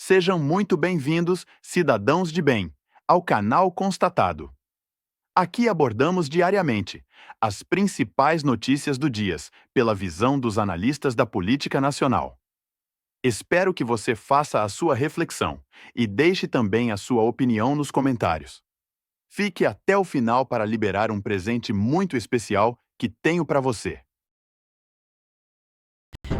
Sejam muito bem-vindos, cidadãos de bem, ao canal Constatado. Aqui abordamos diariamente as principais notícias do dia, pela visão dos analistas da política nacional. Espero que você faça a sua reflexão e deixe também a sua opinião nos comentários. Fique até o final para liberar um presente muito especial que tenho para você.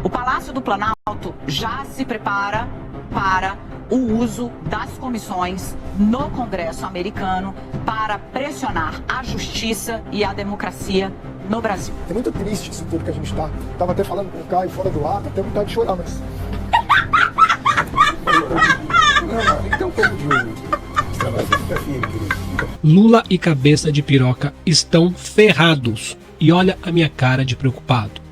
O Palácio do Planalto já se prepara para o uso das comissões no Congresso americano para pressionar a justiça e a democracia no Brasil. É muito triste isso tudo que a gente está. Estava até falando com o Caio fora do ar, até vontade de chorar, mas... Não, tem que ter um pouco de... Lula e cabeça de piroca estão ferrados. E olha a minha cara de preocupado.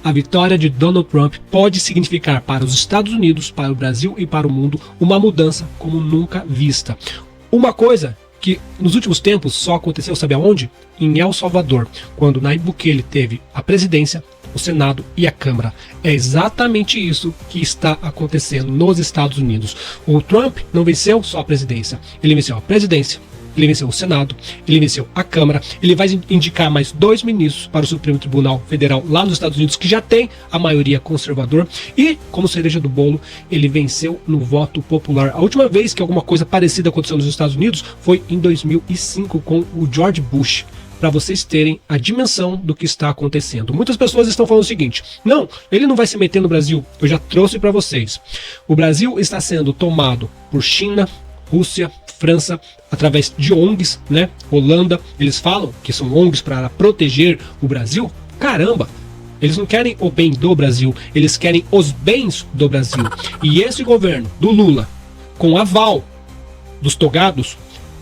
A vitória de Donald Trump pode significar para os Estados Unidos, para o Brasil e para o mundo uma mudança como nunca vista. Uma coisa que nos últimos tempos só aconteceu, sabe aonde? Em El Salvador, quando Nayib Bukele teve a presidência, o Senado e a Câmara. É exatamente isso que está acontecendo nos Estados Unidos. O Trump não venceu só a presidência, ele venceu a presidência, ele venceu o Senado, ele venceu a Câmara, ele vai indicar mais 2 ministros para o Supremo Tribunal Federal lá nos Estados Unidos, que já tem a maioria conservador, e, como cereja do bolo, ele venceu no voto popular. A última vez que alguma coisa parecida aconteceu nos Estados Unidos foi em 2005 com o George Bush, para vocês terem a dimensão do que está acontecendo. Muitas pessoas estão falando o seguinte: não, ele não vai se meter no Brasil. Eu já trouxe para vocês. O Brasil está sendo tomado por China, Rússia, França, através de ONGs, né? Holanda, eles falam que são ONGs para proteger o Brasil. Caramba! Eles não querem o bem do Brasil, eles querem os bens do Brasil. E esse governo do Lula, com aval dos togados,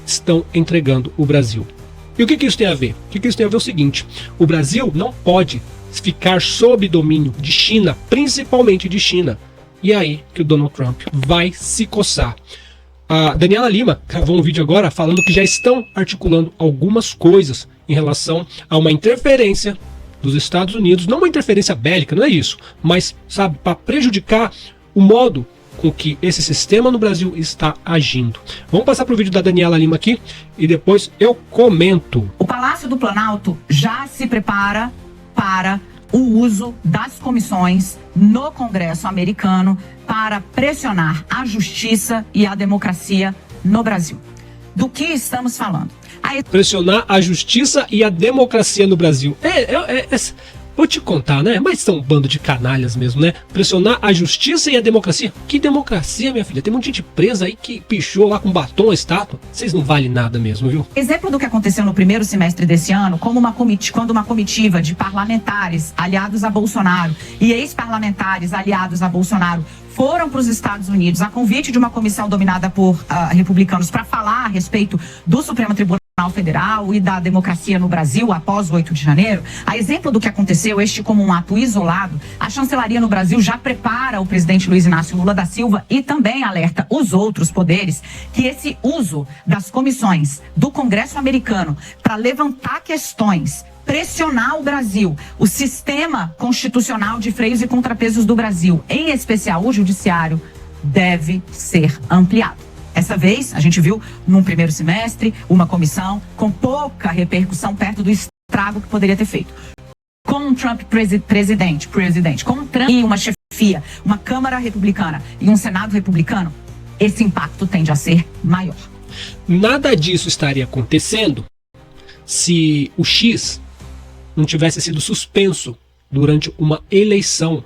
estão entregando o Brasil. E o que isso tem a ver? O que isso tem a ver é o seguinte: o Brasil não pode ficar sob domínio de China, principalmente de China. E é aí que o Donald Trump vai se coçar. A Daniela Lima gravou um vídeo agora falando que já estão articulando algumas coisas em relação a uma interferência dos Estados Unidos, não uma interferência bélica, não é isso, mas, sabe, para prejudicar o modo com que esse sistema no Brasil está agindo. Vamos passar para o vídeo da Daniela Lima aqui e depois eu comento. O Palácio do Planalto já se prepara para o uso das comissões no Congresso americano para pressionar a justiça e a democracia no Brasil. Do que estamos falando? Pressionar a justiça e a democracia no Brasil. Vou te contar, né? Mas são um bando de canalhas mesmo, né? Pressionar a justiça e a democracia. Que democracia, minha filha? Tem muita gente presa aí que pichou lá com batom a estátua. Vocês não valem nada mesmo, viu? Exemplo do que aconteceu no primeiro semestre desse ano, quando uma comitiva de parlamentares aliados a Bolsonaro e ex-parlamentares aliados a Bolsonaro foram para os Estados Unidos a convite de uma comissão dominada por republicanos para falar a respeito do Supremo Tribunal Federal e da democracia no Brasil após o 8 de janeiro, a exemplo do que aconteceu, este como um ato isolado, a chancelaria no Brasil já prepara o presidente Luiz Inácio Lula da Silva e também alerta os outros poderes que esse uso das comissões do Congresso americano para levantar questões, pressionar o Brasil, o sistema constitucional de freios e contrapesos do Brasil, em especial o judiciário, deve ser ampliado. Essa vez, a gente viu, num primeiro semestre, uma comissão com pouca repercussão perto do estrago que poderia ter feito. Com um Trump presidente, com um Trump e uma chefia, uma Câmara republicana e um Senado republicano, esse impacto tende a ser maior. Nada disso estaria acontecendo se o X não tivesse sido suspenso durante uma eleição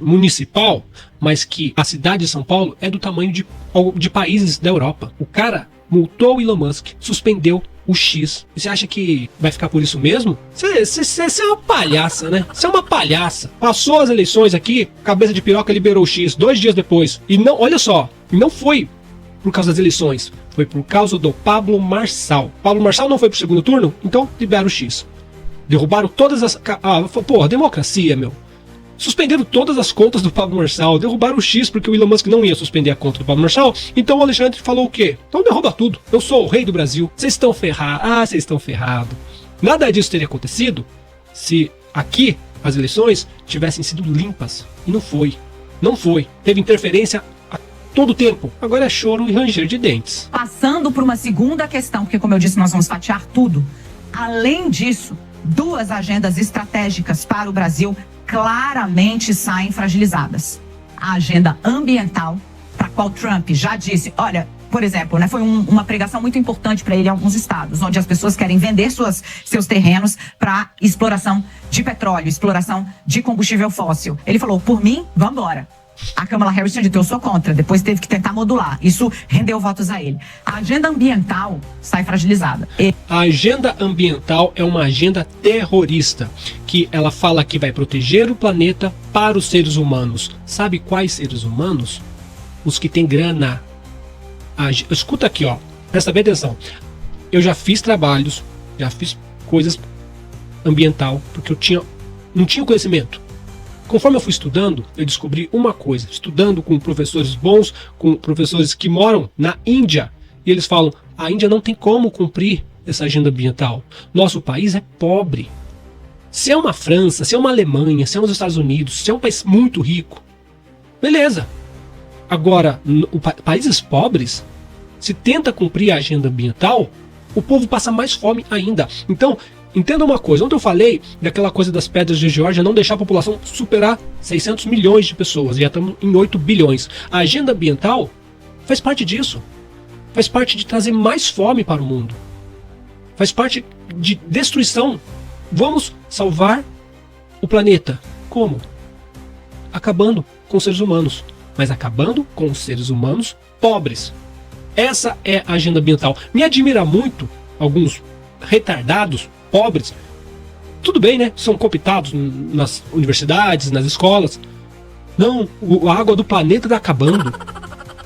municipal, mas que a cidade de São Paulo é do tamanho de países da Europa. O cara multou o Elon Musk, suspendeu o X. E você acha que vai ficar por isso mesmo? Você é uma palhaça, né? Você é uma palhaça. Passou as eleições aqui, cabeça de piroca liberou o X 2 dias depois. E não, olha só, não foi por causa das eleições, foi por causa do Pablo Marçal. Pablo Marçal não foi pro segundo turno, então libera o X. Derrubaram todas as... porra, democracia, meu. Suspenderam todas as contas do Pablo Marçal, derrubaram o X porque o Elon Musk não ia suspender a conta do Pablo Marçal. Então o Alexandre falou o quê? Então derruba tudo, eu sou o rei do Brasil. Vocês estão ferrados, vocês estão ferrados. Nada disso teria acontecido se aqui as eleições tivessem sido limpas. E não foi. Não foi. Teve interferência a todo tempo. Agora é choro e ranger de dentes. Passando por uma segunda questão, porque como eu disse, nós vamos fatiar tudo. Além disso, 2 agendas estratégicas para o Brasil claramente saem fragilizadas. A agenda ambiental, para a qual Trump já disse, olha, por exemplo, né, foi uma pregação muito importante para ele em alguns estados, onde as pessoas querem vender seus terrenos para exploração de petróleo, exploração de combustível fóssil. Ele falou, por mim, vamos embora. A Kamala Harris tinha dito, eu sou contra, depois teve que tentar modular. Isso rendeu votos a ele. A agenda ambiental sai fragilizada. A agenda ambiental é uma agenda terrorista, que ela fala que vai proteger o planeta para os seres humanos. Sabe quais seres humanos? Os que têm grana. Escuta aqui, ó. Presta bem atenção. Eu já fiz trabalhos, já fiz coisas ambiental, porque eu não tinha conhecimento. Conforme eu fui estudando, eu descobri uma coisa. Estudando com professores bons, com professores que moram na Índia, e eles falam, a Índia não tem como cumprir essa agenda ambiental. Nosso país é pobre. Se é uma França, se é uma Alemanha, se é os Estados Unidos, se é um país muito rico, beleza. Agora, países pobres, se tenta cumprir a agenda ambiental, o povo passa mais fome ainda. Então, entenda uma coisa, ontem eu falei daquela coisa das pedras de Geórgia não deixar a população superar 600 milhões de pessoas, já estamos em 8 bilhões. A agenda ambiental faz parte disso, faz parte de trazer mais fome para o mundo, faz parte de destruição. Vamos salvar o planeta. Como? Acabando com os seres humanos, mas acabando com os seres humanos pobres. Essa é a agenda ambiental. Me admira muito alguns retardados pobres, tudo bem, né? São cooptados nas universidades, nas escolas. Não, a água do planeta está acabando.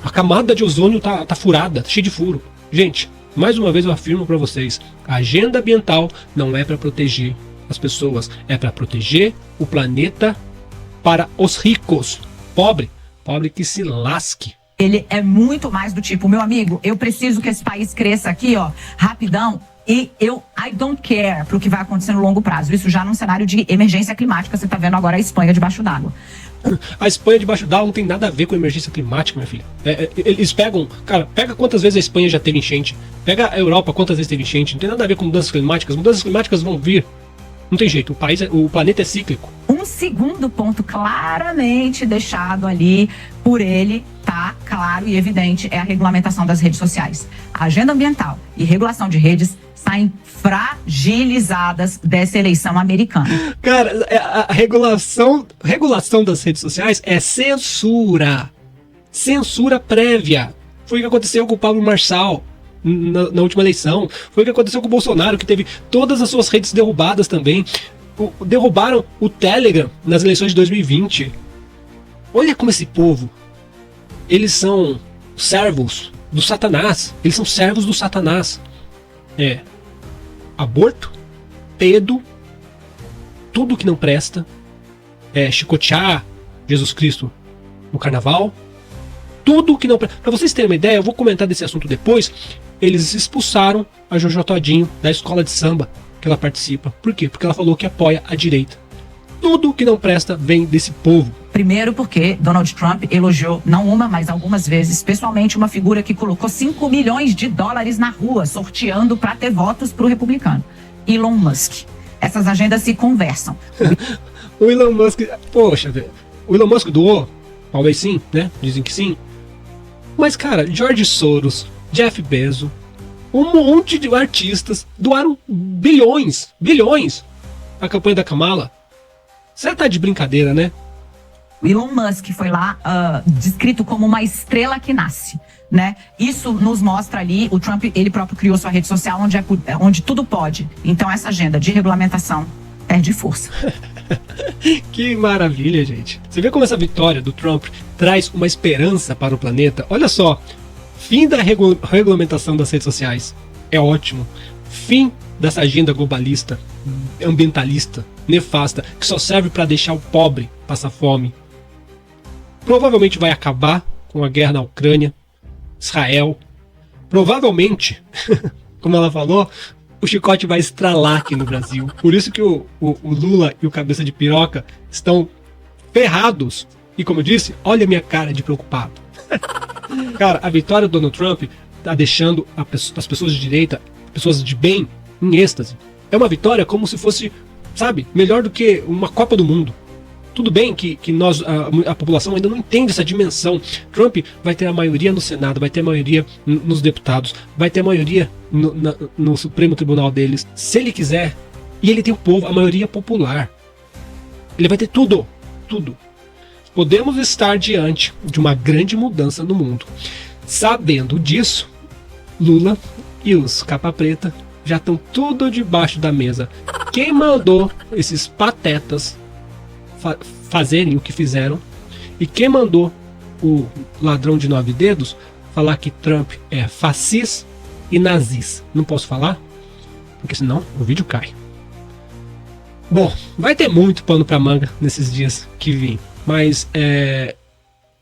A camada de ozônio tá furada, tá cheia de furo. Gente, mais uma vez eu afirmo para vocês, a agenda ambiental não é para proteger as pessoas, é para proteger o planeta para os ricos. Pobre que se lasque. Ele é muito mais do tipo, meu amigo, eu preciso que esse país cresça aqui, ó, rapidão. E I don't care pro que vai acontecer no longo prazo. Isso já num cenário de emergência climática, você tá vendo agora a Espanha debaixo d'água. A Espanha debaixo d'água não tem nada a ver com emergência climática, minha filha. Eles pegam, cara, pega quantas vezes a Espanha já teve enchente, pega a Europa quantas vezes teve enchente, não tem nada a ver com mudanças climáticas. Mudanças climáticas vão vir. Não tem jeito, o planeta é cíclico. Um segundo ponto claramente deixado ali por ele, tá claro e evidente, é a regulamentação das redes sociais. A agenda ambiental e regulação de redes saem fragilizadas dessa eleição americana. Cara, a regulação das redes sociais é censura. Censura prévia. Foi o que aconteceu com o Pablo Marçal na última eleição. Foi o que aconteceu com o Bolsonaro, que teve todas as suas redes derrubadas também. Derrubaram o Telegram nas eleições de 2020. Olha como esse povo, eles são servos do Satanás. Eles são servos do Satanás. Aborto, pedo, tudo que não presta, chicotear Jesus Cristo no carnaval, tudo que não presta. Pra vocês terem uma ideia, eu vou comentar desse assunto depois. Eles expulsaram a Jojo Todinho da escola de samba que ela participa. Por quê? Porque ela falou que apoia a direita. Tudo que não presta vem desse povo. Primeiro porque Donald Trump elogiou, não uma, mas algumas vezes, pessoalmente, uma figura que colocou 5 milhões de dólares na rua, sorteando para ter votos para o republicano. Elon Musk. Essas agendas se conversam. O Elon Musk, poxa, o Elon Musk doou? Talvez sim, né? Dizem que sim. Mas, cara, George Soros, Jeff Bezos, um monte de artistas doaram bilhões à campanha da Kamala. Você tá de brincadeira, né? O Elon Musk foi lá descrito como uma estrela que nasce, né? Isso nos mostra ali, o Trump, ele próprio criou sua rede social onde tudo pode. Então essa agenda de regulamentação perde força. Que maravilha, gente. Você vê como essa vitória do Trump traz uma esperança para o planeta? Olha só, fim da regulamentação das redes sociais. É ótimo. Fim dessa agenda globalista, ambientalista, nefasta, que só serve para deixar o pobre passar fome. Provavelmente vai acabar com a guerra na Ucrânia, Israel. Provavelmente, como ela falou, o chicote vai estralar aqui no Brasil. Por isso que o Lula e o Cabeça de Piroca estão ferrados E como eu disse, olha a minha cara de preocupado. Cara, a vitória do Donald Trump tá deixando as pessoas de direita, pessoas de bem, em êxtase. É uma vitória como se fosse, sabe, melhor do que uma Copa do Mundo. Tudo bem que nós, a população ainda não entende essa dimensão. Trump vai ter a maioria no Senado, vai ter a maioria nos deputados, vai ter a maioria no Supremo Tribunal deles, se ele quiser. E ele tem o povo, a maioria popular. Ele vai ter tudo, tudo. Podemos estar diante de uma grande mudança no mundo. Sabendo disso, Lula e os capa preta já estão tudo debaixo da mesa. Quem mandou esses patetas fazerem o que fizeram? E quem mandou o ladrão de 9 dedos falar que Trump é fascista e nazista? Não posso falar? Porque senão o vídeo cai. Bom, vai ter muito pano pra manga nesses dias que vêm. Mas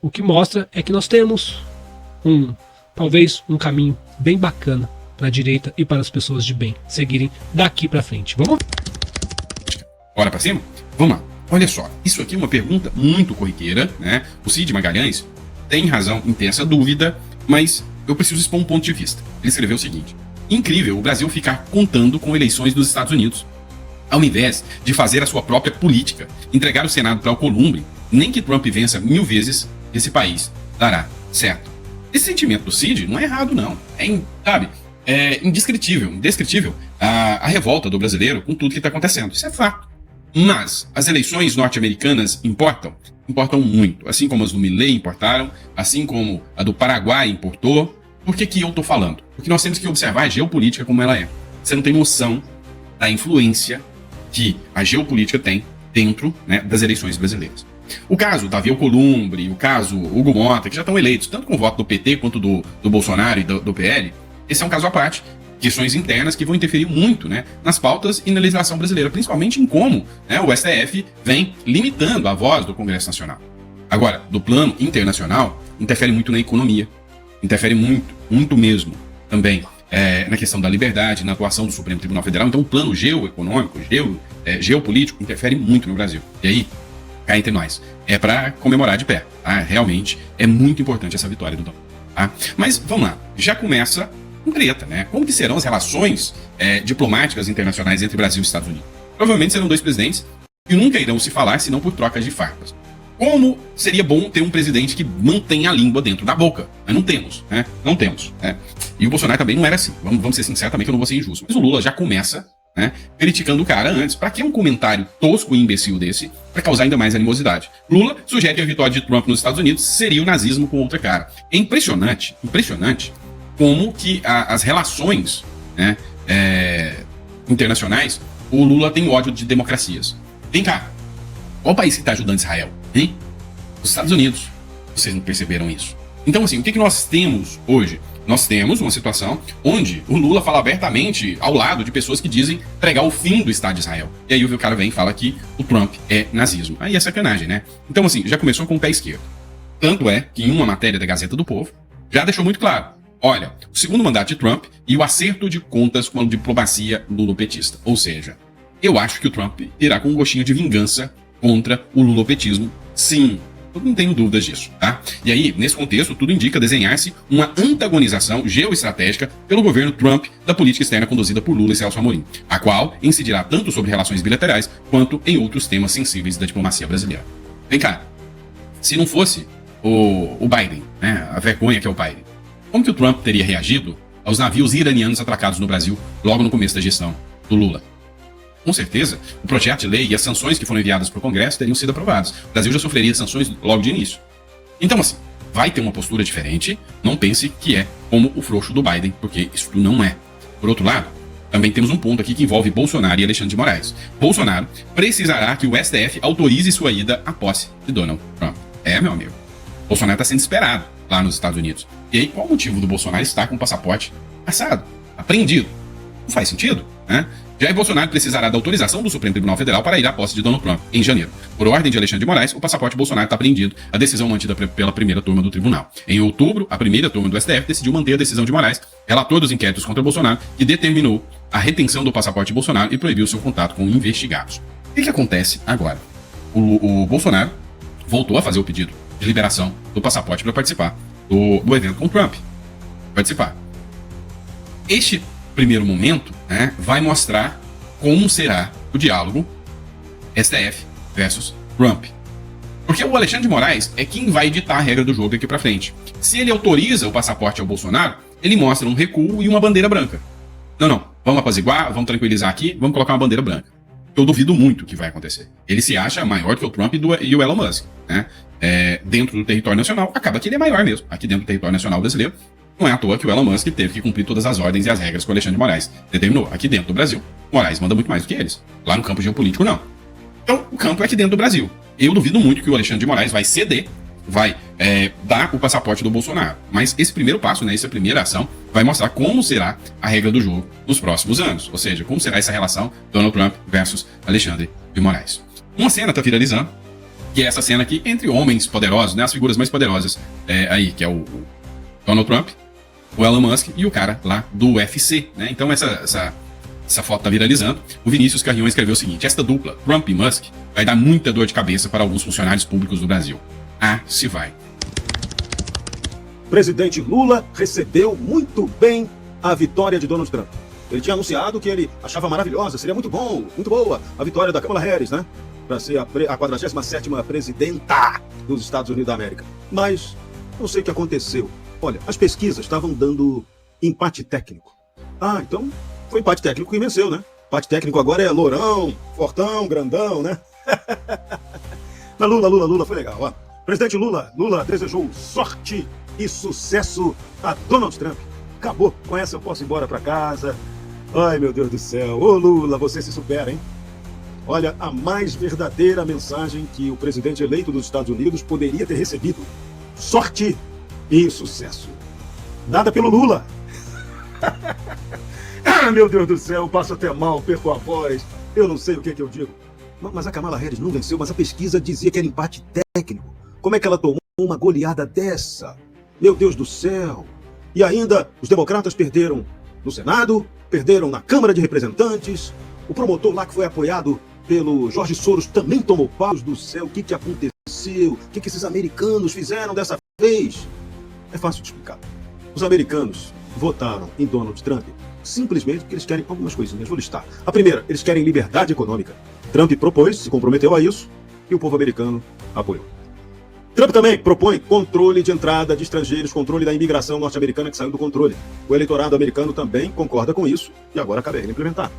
o que mostra é que nós temos talvez um caminho bem bacana para a direita e para as pessoas de bem seguirem daqui para frente. Vamos? Bora pra cima? Vamos lá. Olha só, isso aqui é uma pergunta muito corriqueira, né? O Cid Magalhães tem razão em ter essa dúvida, mas eu preciso expor um ponto de vista. Ele escreveu o seguinte: incrível o Brasil ficar contando com eleições dos Estados Unidos, ao invés de fazer a sua própria política, entregar o Senado para Alcolumbre. Nem que Trump vença 1000 vezes, esse país dará certo. Esse sentimento do Cid não é errado, não. É indescritível a revolta do brasileiro com tudo que está acontecendo. Isso é fato. Mas as eleições norte-americanas importam muito. Assim como as do Milei importaram, assim como a do Paraguai importou. Por que eu estou falando? Porque nós temos que observar a geopolítica como ela é. Você não tem noção da influência que a geopolítica tem dentro, né, das eleições brasileiras. O caso Davi Alcolumbre, o caso Hugo Mota, que já estão eleitos, tanto com o voto do PT quanto do Bolsonaro e do PL, esse é um caso à parte. Questões internas que vão interferir muito, né, nas pautas e na legislação brasileira, principalmente em como, né, o STF vem limitando a voz do Congresso Nacional. Agora, do plano internacional, interfere muito na economia, interfere muito mesmo também na questão da liberdade, na atuação do Supremo Tribunal Federal. Então o plano geoeconômico, geopolítico, interfere muito no Brasil. E aí, cá entre nós, é para comemorar de pé. Tá? Realmente é muito importante essa vitória do Donald. Tá? Mas vamos lá, já começa com treta, né? Como que serão as relações diplomáticas internacionais entre Brasil e Estados Unidos? Provavelmente serão dois presidentes que nunca irão se falar senão por trocas de farpas. Como seria bom ter um presidente que mantenha a língua dentro da boca? Mas não temos, né? Não temos. Né? E o Bolsonaro também não era assim. Vamos ser sinceros também, que eu não vou ser injusto. Mas o Lula já começa, né, criticando o cara antes. Pra que um comentário tosco e imbecil desse pra causar ainda mais animosidade? Lula sugere que a vitória de Trump nos Estados Unidos seria o nazismo com outra cara. É impressionante como que as relações, né, internacionais, o Lula tem ódio de democracias. Vem cá, qual país que está ajudando Israel? Hein? Os Estados Unidos. Vocês não perceberam isso? Então, assim, o que nós temos hoje? Nós temos uma situação onde o Lula fala abertamente ao lado de pessoas que dizem pregar o fim do Estado de Israel. E aí o cara vem e fala que o Trump é nazismo. Aí é sacanagem, né? Então, assim, já começou com o pé esquerdo. Tanto é que em uma matéria da Gazeta do Povo, já deixou muito claro. Olha, o segundo mandato de Trump e o acerto de contas com a diplomacia lulopetista. Ou seja, eu acho que o Trump irá com um gostinho de vingança contra o lulopetismo. Sim, eu não tenho dúvidas disso, tá? E aí, nesse contexto, tudo indica desenhar-se uma antagonização geoestratégica pelo governo Trump da política externa conduzida por Lula e Celso Amorim, a qual incidirá tanto sobre relações bilaterais quanto em outros temas sensíveis da diplomacia brasileira. Vem cá, se não fosse o Biden, né, a vergonha que é o Biden, como que o Trump teria reagido aos navios iranianos atracados no Brasil logo no começo da gestão do Lula? Com certeza, o projeto de lei e as sanções que foram enviadas para o Congresso teriam sido aprovadas. O Brasil já sofreria sanções logo de início. Então, assim, vai ter uma postura diferente. Não pense que é como o frouxo do Biden, porque isso não é. Por outro lado, também temos um ponto aqui que envolve Bolsonaro e Alexandre de Moraes. Bolsonaro precisará que o STF autorize sua ida à posse de Donald Trump. Meu amigo. Bolsonaro está sendo esperado lá nos Estados Unidos. E aí, qual o motivo do Bolsonaro estar com o passaporte cassado, apreendido? Não faz sentido, né? Jair Bolsonaro precisará da autorização do Supremo Tribunal Federal para ir à posse de Donald Trump em janeiro. Por ordem de Alexandre de Moraes, o passaporte de Bolsonaro está apreendido, a decisão mantida pela primeira turma do tribunal. Em outubro, a primeira turma do STF decidiu manter a decisão de Moraes, relator dos inquéritos contra Bolsonaro, que determinou a retenção do passaporte de Bolsonaro e proibiu seu contato com investigados. O que acontece agora? O Bolsonaro voltou a fazer o pedido de liberação do passaporte para participar do evento com Trump. Participar. Este primeiro momento, né, vai mostrar como será o diálogo STF versus Trump. Porque o Alexandre de Moraes é quem vai ditar a regra do jogo aqui pra frente. Se ele autoriza o passaporte ao Bolsonaro, ele mostra um recuo e uma bandeira branca. Não, vamos apaziguar, vamos tranquilizar aqui, vamos colocar uma bandeira branca. Eu duvido muito que vai acontecer. Ele se acha maior que o Trump e o Elon Musk, né? Dentro do território nacional, acaba que ele é maior mesmo. Aqui dentro do território nacional brasileiro, não é à toa que o Elon Musk teve que cumprir todas as ordens e as regras que o Alexandre de Moraes determinou. Aqui dentro do Brasil, Moraes manda muito mais do que eles. Lá no campo geopolítico, não. Então, o campo é aqui dentro do Brasil. Eu duvido muito que o Alexandre de Moraes vai ceder, vai dar o passaporte do Bolsonaro. Mas esse primeiro passo, né, essa primeira ação, vai mostrar como será a regra do jogo nos próximos anos. Ou seja, como será essa relação Donald Trump versus Alexandre de Moraes. Uma cena está viralizando, que é essa cena aqui entre homens poderosos, né, as figuras mais poderosas aí, que é o Donald Trump, o Elon Musk e o cara lá do UFC, né? Então essa foto tá viralizando. O Vinícius Carrion escreveu o seguinte: esta dupla, Trump e Musk, vai dar muita dor de cabeça para alguns funcionários públicos do Brasil. Ah, se vai. Presidente Lula recebeu muito bem a vitória de Donald Trump. Ele tinha anunciado que ele achava maravilhosa, seria muito bom, muito boa a vitória da Kamala Harris, né? Para ser a 47ª presidenta dos Estados Unidos da América. Mas não sei o que aconteceu. Olha, as pesquisas estavam dando empate técnico. Ah, então foi empate técnico que venceu, né? Empate técnico agora é lourão, fortão, grandão, né? Mas Lula foi legal, ó. Presidente Lula desejou sorte e sucesso a Donald Trump. Acabou, com essa eu posso ir embora para casa. Ai, meu Deus do céu. Ô Lula, você se supera, hein? Olha, a mais verdadeira mensagem que o presidente eleito dos Estados Unidos poderia ter recebido. Sorte e sucesso. Nada pelo Lula. Ah, meu Deus do céu, eu passo até mal, perco a voz. Eu não sei o que eu digo. Mas a Kamala Harris não venceu, mas a pesquisa dizia que era empate técnico. Como é que ela tomou uma goleada dessa? Meu Deus do céu. E ainda, os democratas perderam no Senado, perderam na Câmara de Representantes. O promotor lá que foi apoiado pelo Jorge Soros também tomou paus do céu. O que aconteceu? O que esses americanos fizeram dessa vez? É fácil de explicar. Os americanos votaram em Donald Trump simplesmente porque eles querem algumas coisinhas. Vou listar. A primeira, eles querem liberdade econômica. Trump propôs, se comprometeu a isso, e o povo americano apoiou. Trump também propõe controle de entrada de estrangeiros, controle da imigração norte-americana que saiu do controle. O eleitorado americano também concorda com isso e agora cabe a ele implementar.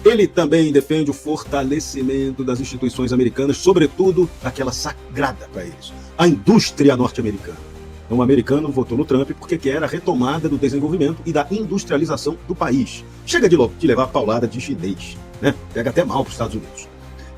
Ele também defende o fortalecimento das instituições americanas, sobretudo aquela sagrada para eles, a indústria norte-americana. Então, o americano votou no Trump porque quer a retomada do desenvolvimento e da industrialização do país. Chega de levar paulada de chinês, né? Pega até mal para os Estados Unidos.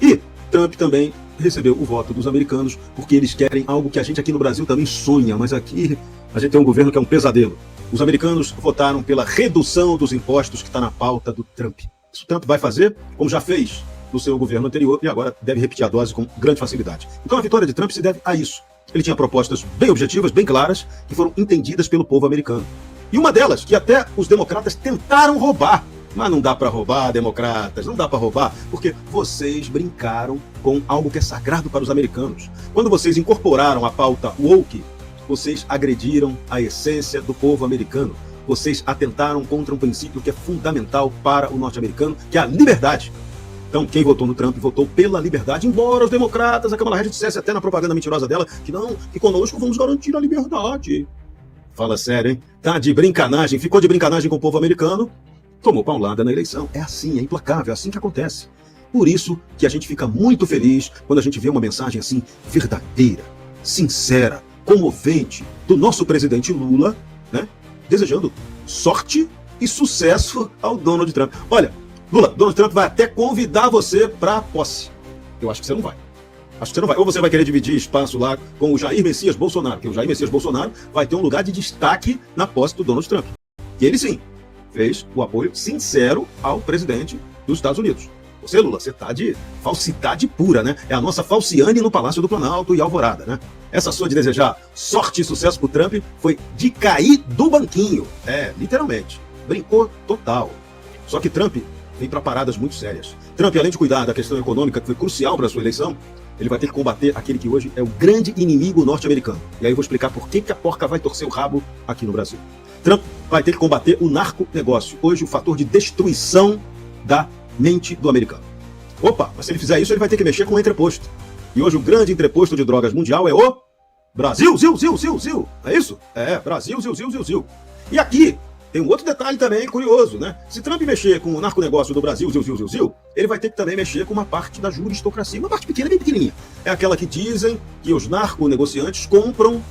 E Trump também recebeu o voto dos americanos porque eles querem algo que a gente aqui no Brasil também sonha, mas aqui a gente tem um governo que é um pesadelo. Os americanos votaram pela redução dos impostos que está na pauta do Trump. Isso o Trump vai fazer, como já fez no seu governo anterior, e agora deve repetir a dose com grande facilidade. Então a vitória de Trump se deve a isso. Ele tinha propostas bem objetivas, bem claras, que foram entendidas pelo povo americano. E uma delas, que até os democratas tentaram roubar. Mas não dá para roubar, democratas, não dá para roubar, porque vocês brincaram com algo que é sagrado para os americanos. Quando vocês incorporaram a pauta woke, vocês agrediram a essência do povo americano. Vocês atentaram contra um princípio que é fundamental para o norte-americano, que é a liberdade. Então, quem votou no Trump votou pela liberdade, embora os democratas, a Kamala Harris dissesse até na propaganda mentirosa dela, que não, que conosco vamos garantir a liberdade. Fala sério, hein? Tá de brincanagem, ficou de brincanagem com o povo americano, tomou paulada na eleição. É assim, é implacável, é assim que acontece. Por isso que a gente fica muito feliz quando a gente vê uma mensagem assim, verdadeira, sincera, comovente, do nosso presidente Lula, né? Desejando sorte e sucesso ao Donald Trump. Olha, Lula, Donald Trump vai até convidar você para a posse. Eu acho que você não vai. Acho que você não vai. Ou você vai querer dividir espaço lá com o Jair Messias Bolsonaro, porque o Jair Messias Bolsonaro vai ter um lugar de destaque na posse do Donald Trump. E ele sim fez o apoio sincero ao presidente dos Estados Unidos. Você, Lula, você tá de falsidade pura, né? É a nossa falciane no Palácio do Planalto e Alvorada, né? Essa sua de desejar sorte e sucesso pro Trump foi de cair do banquinho. É, literalmente. Brincou total. Só que Trump vem para paradas muito sérias. Trump, além de cuidar da questão econômica, que foi crucial para a sua eleição, ele vai ter que combater aquele que hoje é o grande inimigo norte-americano. E aí eu vou explicar por que a porca vai torcer o rabo aqui no Brasil. Trump vai ter que combater o narco-negócio, hoje o fator de destruição da mente do americano. Opa, mas se ele fizer isso, ele vai ter que mexer com o entreposto. E hoje o grande entreposto de drogas mundial é o Brasil, zil. É isso? É, Brasil, zil. E aqui tem um outro detalhe também curioso, né? Se Trump mexer com o narco-negócio do Brasil, zil, ele vai ter que também mexer com uma parte da juristocracia, uma parte pequena, bem pequenininha. É aquela que dizem que os narco-negociantes compram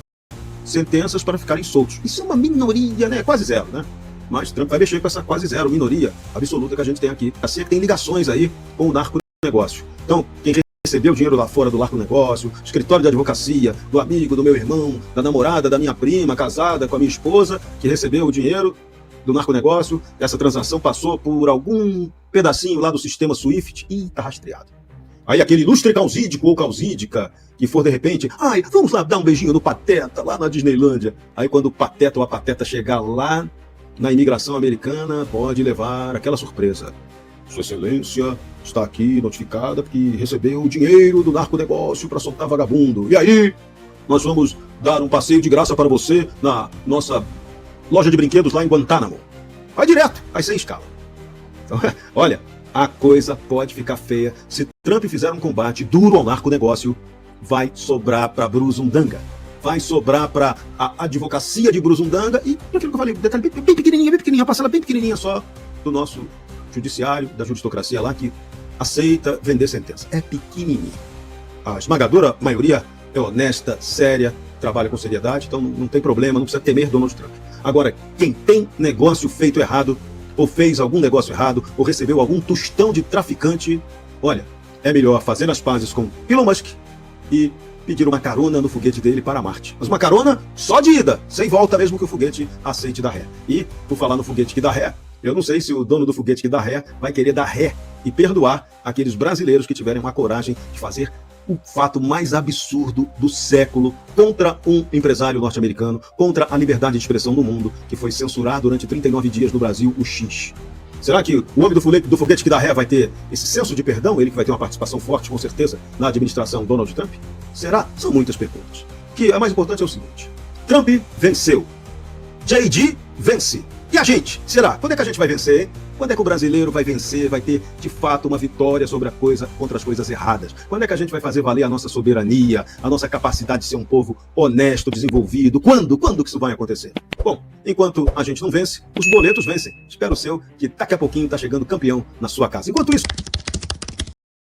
sentenças para ficarem soltos. Isso é uma minoria, né? Quase zero, né? Mas Trump vai mexer com essa quase zero minoria absoluta que a gente tem aqui. Assim é que tem ligações aí com o narco-negócio. Então, quem recebeu dinheiro lá fora do narco-negócio, escritório de advocacia, do amigo, do meu irmão, da namorada, da minha prima, casada com a minha esposa, que recebeu o dinheiro do narco-negócio, essa transação passou por algum pedacinho lá do sistema SWIFT e tá rastreado. Aí aquele ilustre causídico ou causídica que for de repente, vamos lá dar um beijinho no Pateta lá na Disneylândia. Aí quando o Pateta ou a Pateta chegar lá na imigração americana, pode levar aquela surpresa. Sua Excelência está aqui notificada porque recebeu o dinheiro do narco-negócio para soltar vagabundo. E aí, nós vamos dar um passeio de graça para você na nossa loja de brinquedos lá em Guantánamo. Vai direto, aí sem escala. Então, olha, a coisa pode ficar feia. Se Trump fizer um combate duro ao narco-negócio, vai sobrar para Brusundanga. Vai sobrar para a advocacia de Brusundanga e aquilo que eu falei, detalhe bem pequenininha, uma parcela bem pequenininha só do nosso judiciário, da judistocracia lá, que aceita vender sentença. É pequenininho. A esmagadora maioria é honesta, séria, trabalha com seriedade, então não tem problema, não precisa temer Donald Trump. Agora, quem tem negócio feito errado, ou fez algum negócio errado, ou recebeu algum tostão de traficante, olha, é melhor fazer as pazes com Elon Musk e pedir uma carona no foguete dele para Marte. Mas uma carona só de ida, sem volta mesmo que o foguete aceite dar ré. E, por falar no foguete que dá ré, eu não sei se o dono do foguete que dá ré vai querer dar ré e perdoar aqueles brasileiros que tiverem uma coragem de fazer o fato mais absurdo do século contra um empresário norte-americano, contra a liberdade de expressão no mundo, que foi censurado durante 39 dias no Brasil, o X. Será que o homem do foguete que dá ré vai ter esse senso de perdão? Ele que vai ter uma participação forte, com certeza, na administração Donald Trump? Será? São muitas perguntas. O que é mais importante é o seguinte: Trump venceu. JD vence. E a gente? Será? Quando é que a gente vai vencer, hein? Quando é que o brasileiro vai vencer, vai ter, de fato, uma vitória contra as coisas erradas? Quando é que a gente vai fazer valer a nossa soberania, a nossa capacidade de ser um povo honesto, desenvolvido? Quando? Quando que isso vai acontecer? Bom, enquanto a gente não vence, os boletos vencem. Espero o seu, que daqui a pouquinho tá chegando campeão na sua casa. Enquanto isso,